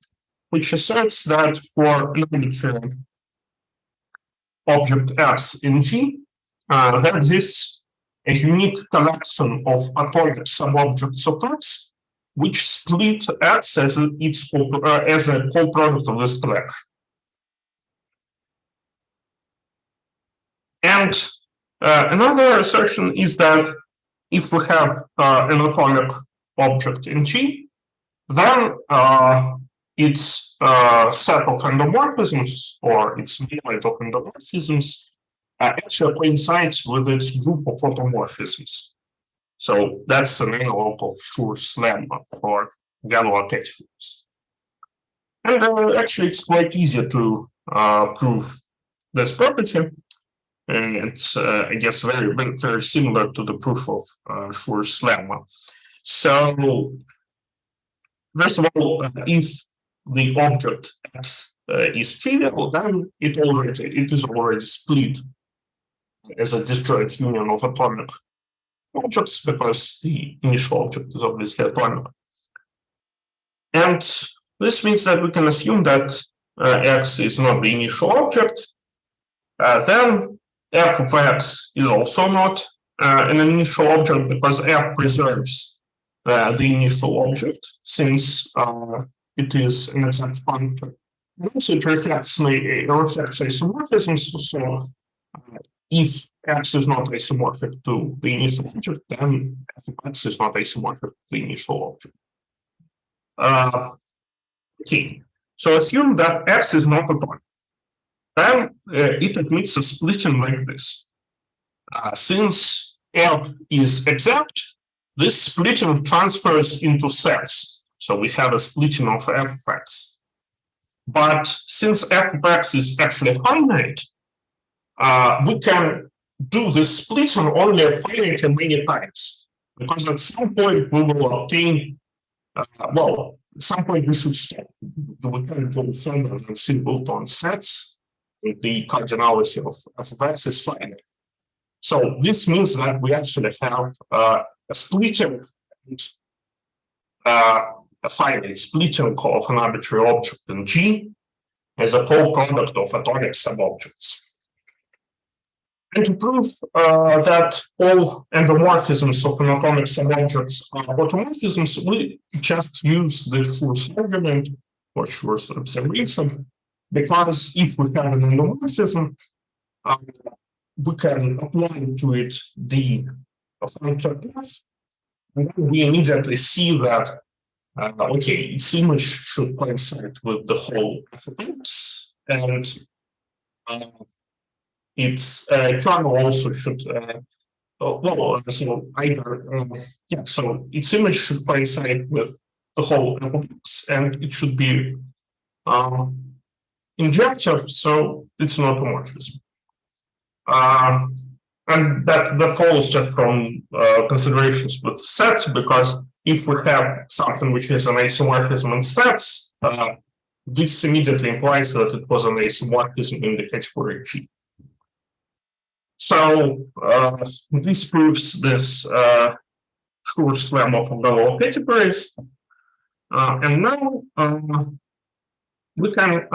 which asserts that for an arbitrary object X in G, there exists a unique collection of atomic subobjects of X, which split X as a co-product of this collection. And another assertion is that if we have an atomic object in G, then its set of endomorphisms, or its monoid of endomorphisms, actually coincides with its group of automorphisms. So that's an analog of Schur's lemma for general categories. And actually, it's quite easy to prove this property. And it's, I guess, very, very similar to the proof of Schur's lemma. So, first of all, if the object X is trivial, then it is already split as a disjoint union of atomic objects, because the initial object is obviously atomic. And this means that we can assume that X is not the initial object. Then F of X is also not an initial object, because F preserves the initial object, since it is an exact functor. And also it reflects isomorphisms. So if X is not isomorphic to the initial object, then F of X is not isomorphic to the initial object. Okay, so assume that X is not atomic. Then it admits a splitting like this. Since F is exact, this splitting transfers into sets. So we have a splitting of F of X. But since F of X is actually finite, we can do this splitting only finite and many times. Because at some point we will obtain, at some point we should stop. We can go further than singleton sets. The cardinality of F of X is finite. So this means that we actually have splitting and a finite splitting of an arbitrary object in G as a whole product of atomic subobjects. And to prove that all endomorphisms of an atomic subobjects are automorphisms, we just use the Schur's argument or Schur's observation, because if we have an endomorphism, we can apply to it the functor f, and then we immediately see that okay, its image should coincide with the whole f of x, and its kernel also should so either so its image should coincide with the whole f of x, and it should be injective, so it's an automorphism. And that follows just from considerations with sets, because if we have something which is an isomorphism in sets, this immediately implies that it was an isomorphism in the category G. So this proves this Schur's lemma of the categories. And now we can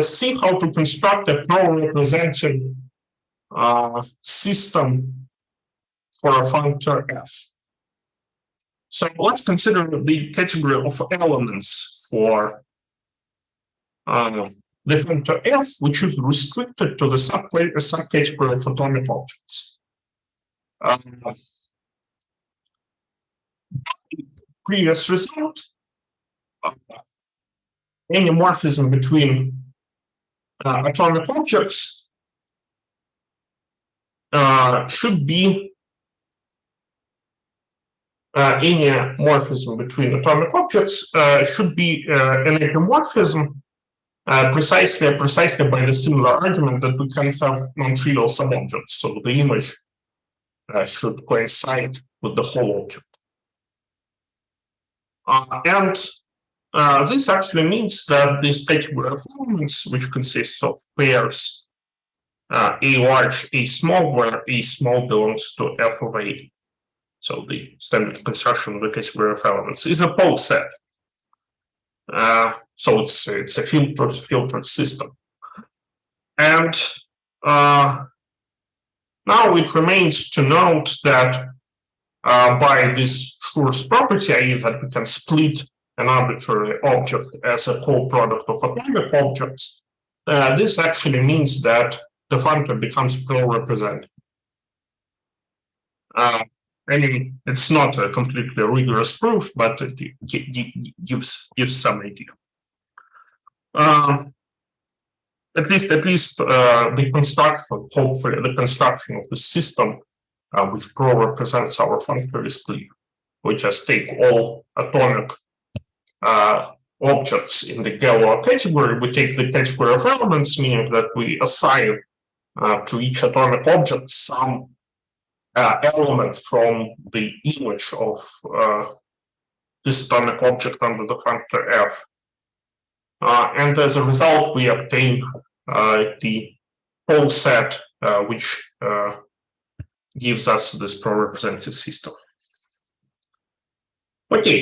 see how to construct a pro-represented system for a functor f. So let's consider the category of elements for the functor f, which is restricted to the subcategory of atomic objects. Previous result, any morphism between atomic objects should be any morphism between atomic objects should be an ecomorphism precisely by the similar argument that we can have non-trivial subobjects. So the image should coincide with the whole object. And this actually means that this category of elements, which consists of pairs A large, A small, where A small belongs to f of A, so the standard construction of the category of elements, is a pole set. So it's a filtered system. And now it remains to note that by this Schur's property, i.e. that we can split an arbitrary object as a whole product of atomic objects, this actually means that the functor becomes pro-represented. I mean, it's not a completely rigorous proof, but it gives some idea. At least the construction, hopefully, the construction of the system which pro-represents our functor is clear. We just take all atomic objects in the Galois category. We take the category of elements, meaning that we assign to each atomic object some element from the image of this atomic object under the functor f. And as a result, we obtain the whole set, which gives us this pro-represented system. Okay,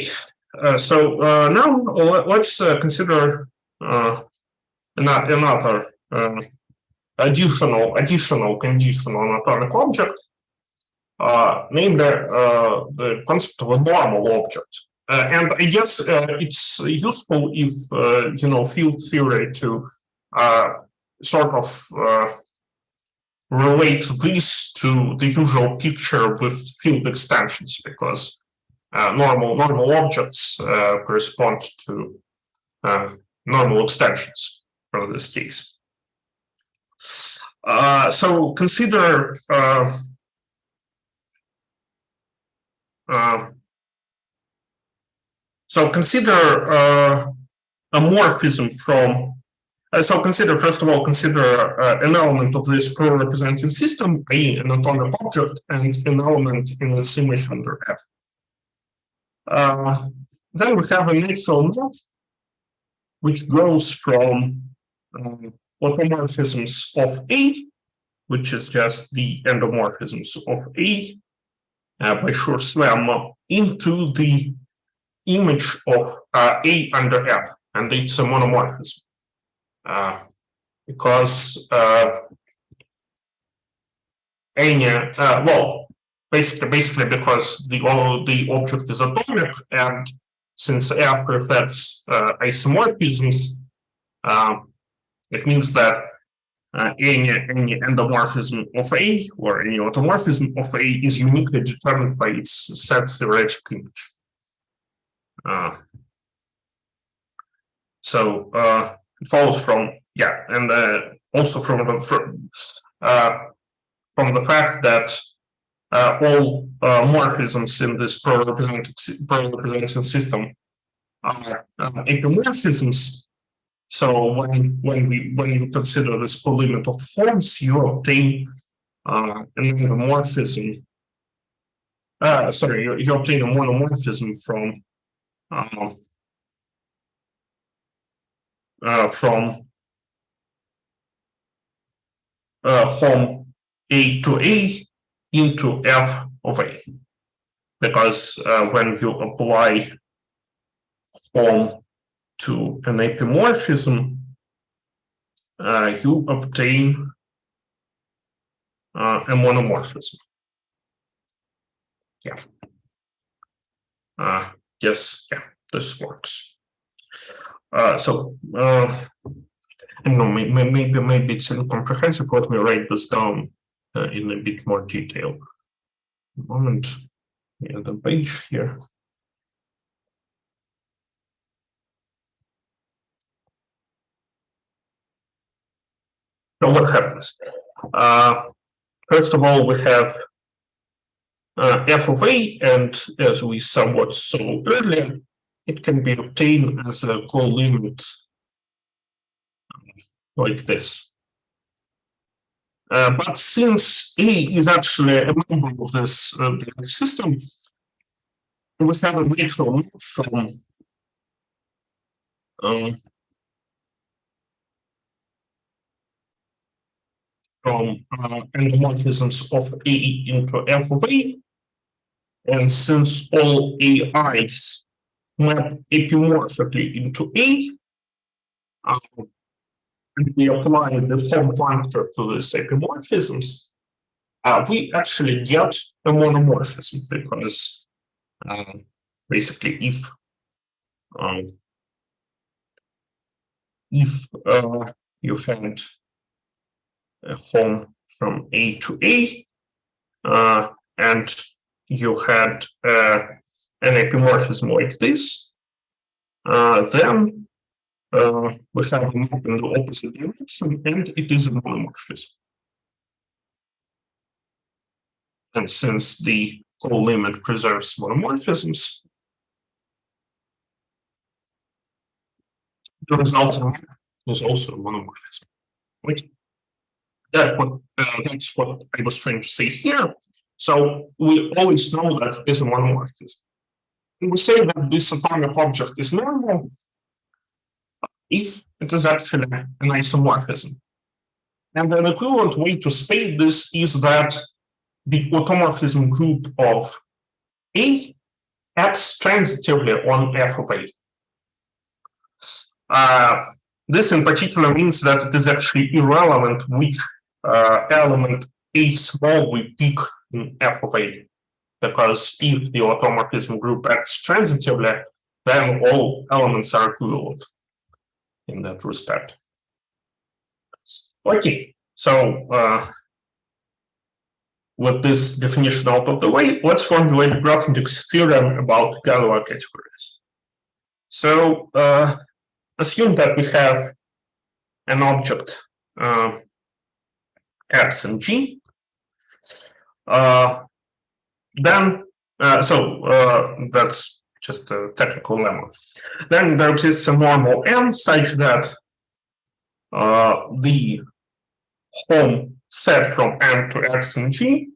so now let's consider another additional condition on atomic object, namely the concept of a normal object. And I guess it's useful if you know field theory to sort of relate this to the usual picture with field extensions, because normal objects correspond to normal extensions from this case. So consider a morphism from. So consider, first of all, an element of this pro-represented system, i.e. an atomic object, and an element in its image under F. Then we have a natural map, which goes from automorphisms of A, which is just the endomorphisms of A, by Schur's lemma into the image of A under F, and it's a monomorphism because any well, basically because the object is atomic, and since F reflects isomorphisms, it means that any endomorphism of A or any automorphism of A is uniquely determined by its set theoretic image. So it follows from and also from the fact that all morphisms in this pro-representing system are epimorphisms. So when you consider this co-limit of forms, you obtain an endomorphism. You obtain a monomorphism from Hom A to A into F of A, because when you apply Hom to an epimorphism, you obtain a monomorphism. Yes, this works. So I don't know, maybe it's incomprehensive. Let me write this down in a bit more detail. A moment, the page here. So what happens? First of all, we have F of A, and as we somewhat saw earlier, it can be obtained as a co-limit like this. But since A is actually a member of this system, we have a natural move from endomorphisms of A into F of A, and since all AIs map epimorphically into A, and we apply the Hom factor to these epimorphisms, we actually get a monomorphism, because basically if you find a Hom from A to A, and you had an epimorphism like this, then we have a map in the opposite direction, and it is a monomorphism. And since the co-limit preserves monomorphisms, the resulting map is also a monomorphism. That's what I was trying to say here. So we always know that it is a monomorphism. And we say that this atomic object is normal if it is actually an isomorphism. And an equivalent way to state this is that the automorphism group of A acts transitively on F of A. This in particular means that it is actually irrelevant which element A small we pick in F of A, because if the automorphism group acts transitively, then all elements are equivalent in that respect. Okay, so with this definition out of the way, let's formulate a graph index theorem about Galois categories. So assume that we have an object X and G. Then that's just a technical lemma. Then there exists a normal N such that the Hom set from N to X and G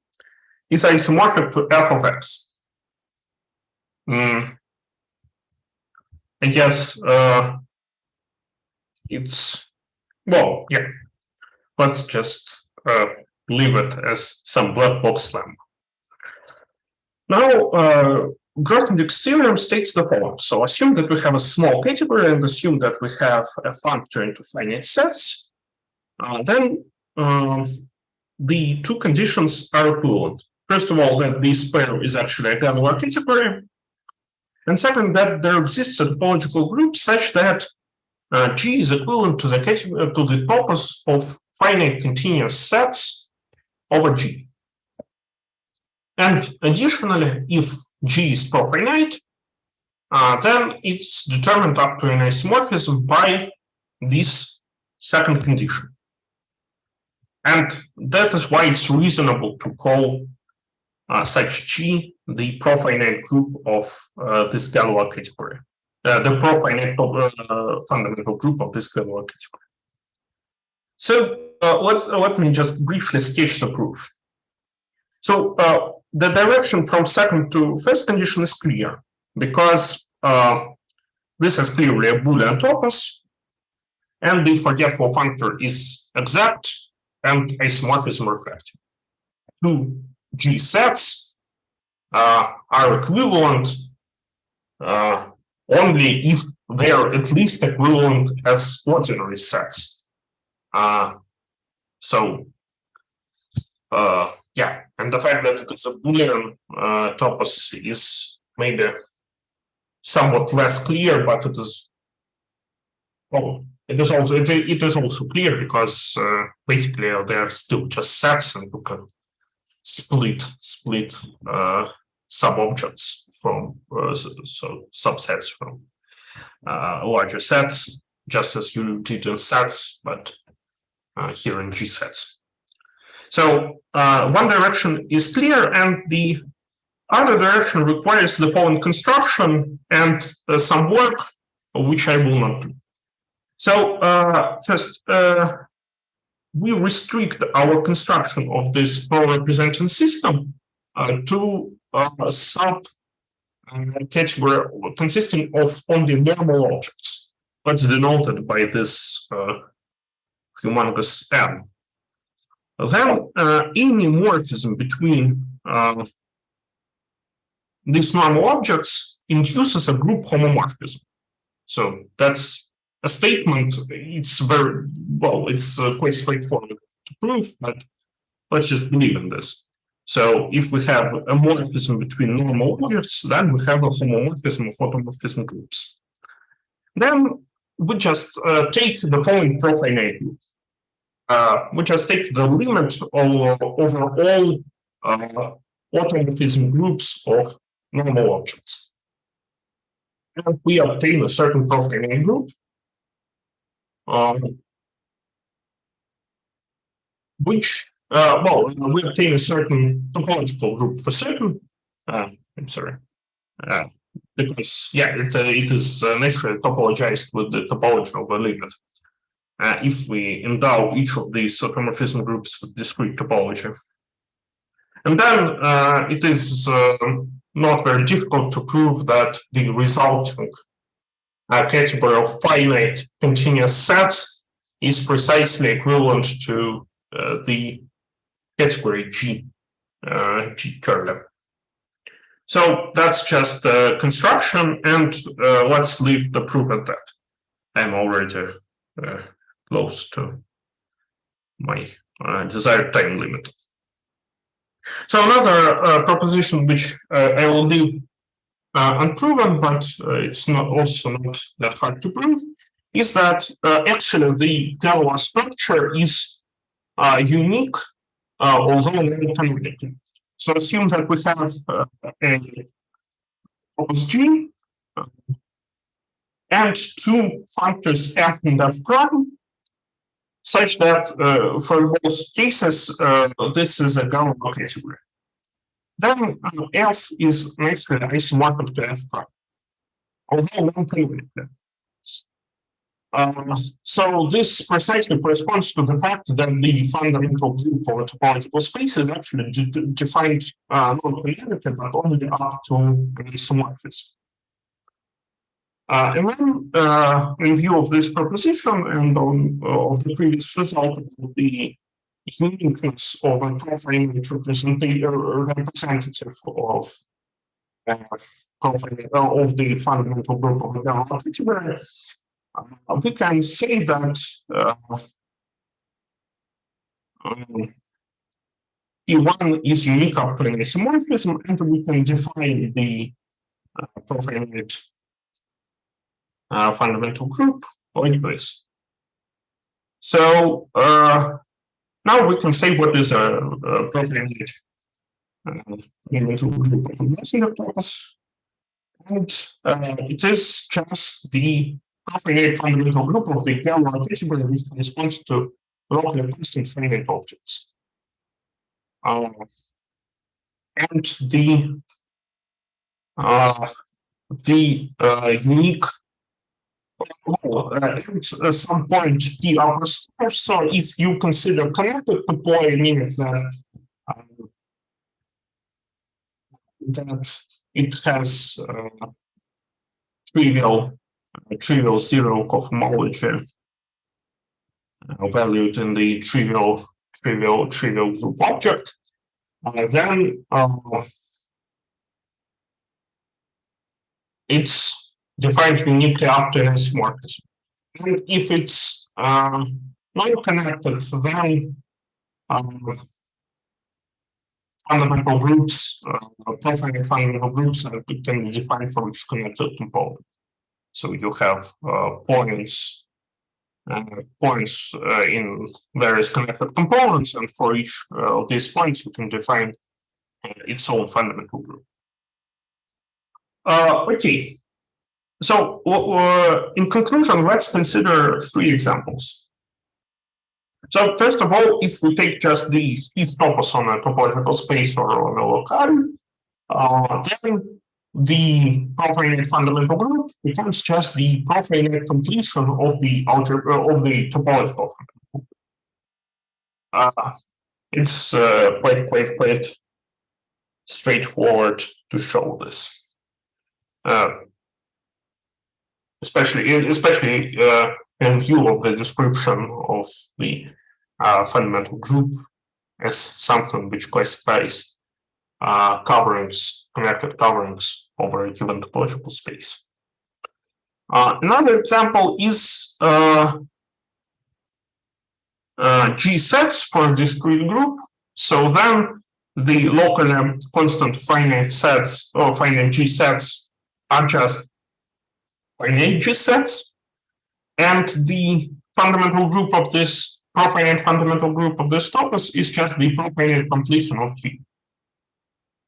is isomorphic to F of X. I guess it's, well, yeah, let's just leave it as some black box lemma. Now, Grothendieck's theorem states the following. So assume that we have a small category and assume that we have a functor into finite sets. Then the two conditions are equivalent. First of all, that this pair is actually a Galois category. And second, that there exists a topological group such that G is equivalent to the topos of finite continuous sets over G. And additionally, if G is profinite, then it's determined up to an isomorphism by this second condition. And that is why it's reasonable to call such G the profinite group of this Galois category, the profinite fundamental group of this Galois category. So let me just briefly sketch the proof. So the direction from second to first condition is clear because this is clearly a Boolean topos, and the forgetful functor is exact and isomorphism reflective. Two G sets are equivalent only if they are at least equivalent as ordinary sets. Yeah, and the fact that it is a Boolean topos is maybe somewhat less clear, but it is it is also clear because basically they are still just sets, and you can split sub-objects from so subsets from larger sets, just as you did in sets, but here in G sets. So one direction is clear, and the other direction requires the following construction and some work, which I will not do. So first, we restrict our construction of this pro-representing system to a sub-category consisting of only normal objects. That's denoted by this humongous M. Then any morphism between these normal objects induces a group homomorphism. So that's a statement. It's very well, it's quite straightforward to prove, but let's just believe in this. So if we have a morphism between normal objects, then we have a homomorphism of automorphism groups. Then we just take the following profinite group. We just take the limit over all automorphism groups of normal objects. And we obtain a certain profinite group, which, we obtain a certain topological group for certain, I'm sorry, because, yeah, it is naturally topologized with the topology of the limit. If we endow each of these automorphism groups with discrete topology. And then it is not very difficult to prove that the resulting category of finite continuous sets is precisely equivalent to the category G curly. So that's just construction, and let's leave the proof at that. I'm already close to my desired time limit. So another proposition which I will leave unproven, but it's also not that hard to prove, is that actually the Galois structure is unique, although non-canonical. So assume that we have a topos G and two functors F and F prime, such that for both cases, this is a Galois category. Then F is actually isomorphic to F prime, although non-canonical. So this precisely corresponds to the fact that the fundamental group of a topological space is actually defined non-canonically, but only up to an isomorphism. And then, in view of this proposition and of the previous result of the uniqueness of a profinite representative of of the fundamental group of the algebra, we can say that E1 is unique up to an isomorphism, and we can define the profinite fundamental group like this. So now we can say what is a profinite fundamental group of a Messenger topos, and it is just the profinite fundamental group of the Galois algebra which corresponds to locally constant finite objects. And the unique at some point the upper star. So if you consider connected topoi, meaning that it has trivial zero cohomology valued in the trivial group object, then it's defined uniquely up to an isomorphism. And if it's non-connected, then fundamental groups, profinite fundamental groups can be defined from each connected component. So you have points in various connected components, and for each of these points, you can define its own fundamental group. Okay. So in conclusion, let's consider 3 examples. So first of all, if we take just the topos on a topological space or on a locale, then the profinite fundamental group becomes just the profinite completion of the algebra of the topological fundamental group. It's quite straightforward to show this. Especially in view of the description of the fundamental group as something which classifies connected coverings over a given topological space. Another example is G sets for a discrete group. So then the locally constant finite sets or finite G sets are just finite G sets, and the fundamental group of this profinite fundamental group of this topos is just the profinite completion of G.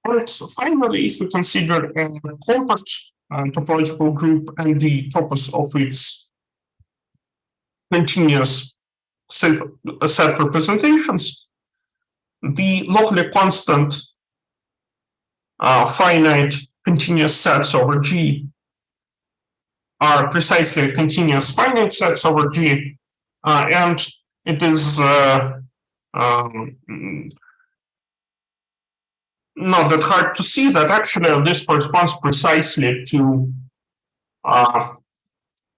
And finally, if we consider a compact topological group and the topos of its continuous set representations, the locally constant finite continuous sets over G are precisely continuous finite sets over G, and it is not that hard to see that actually this corresponds precisely to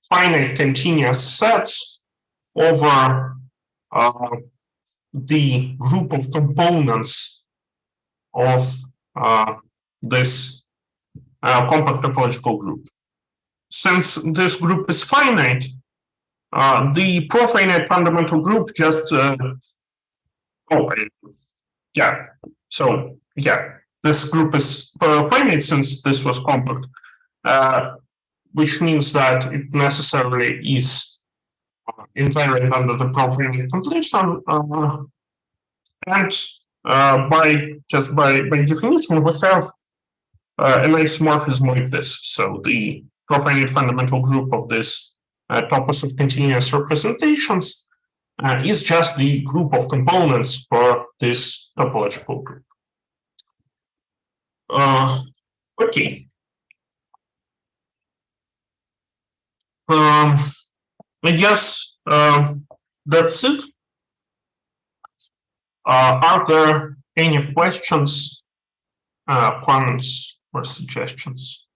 finite continuous sets over the group of components of this compact topological group. Since this group is finite, the profinite fundamental group just this group is finite since this was compact, which means that it necessarily is invariant under the profinite completion, and by definition we have an isomorphism like this. So the profinite fundamental group of this topos of continuous representations is just the group of components for this topological group. Okay. I guess that's it. Are there any questions, comments, or suggestions?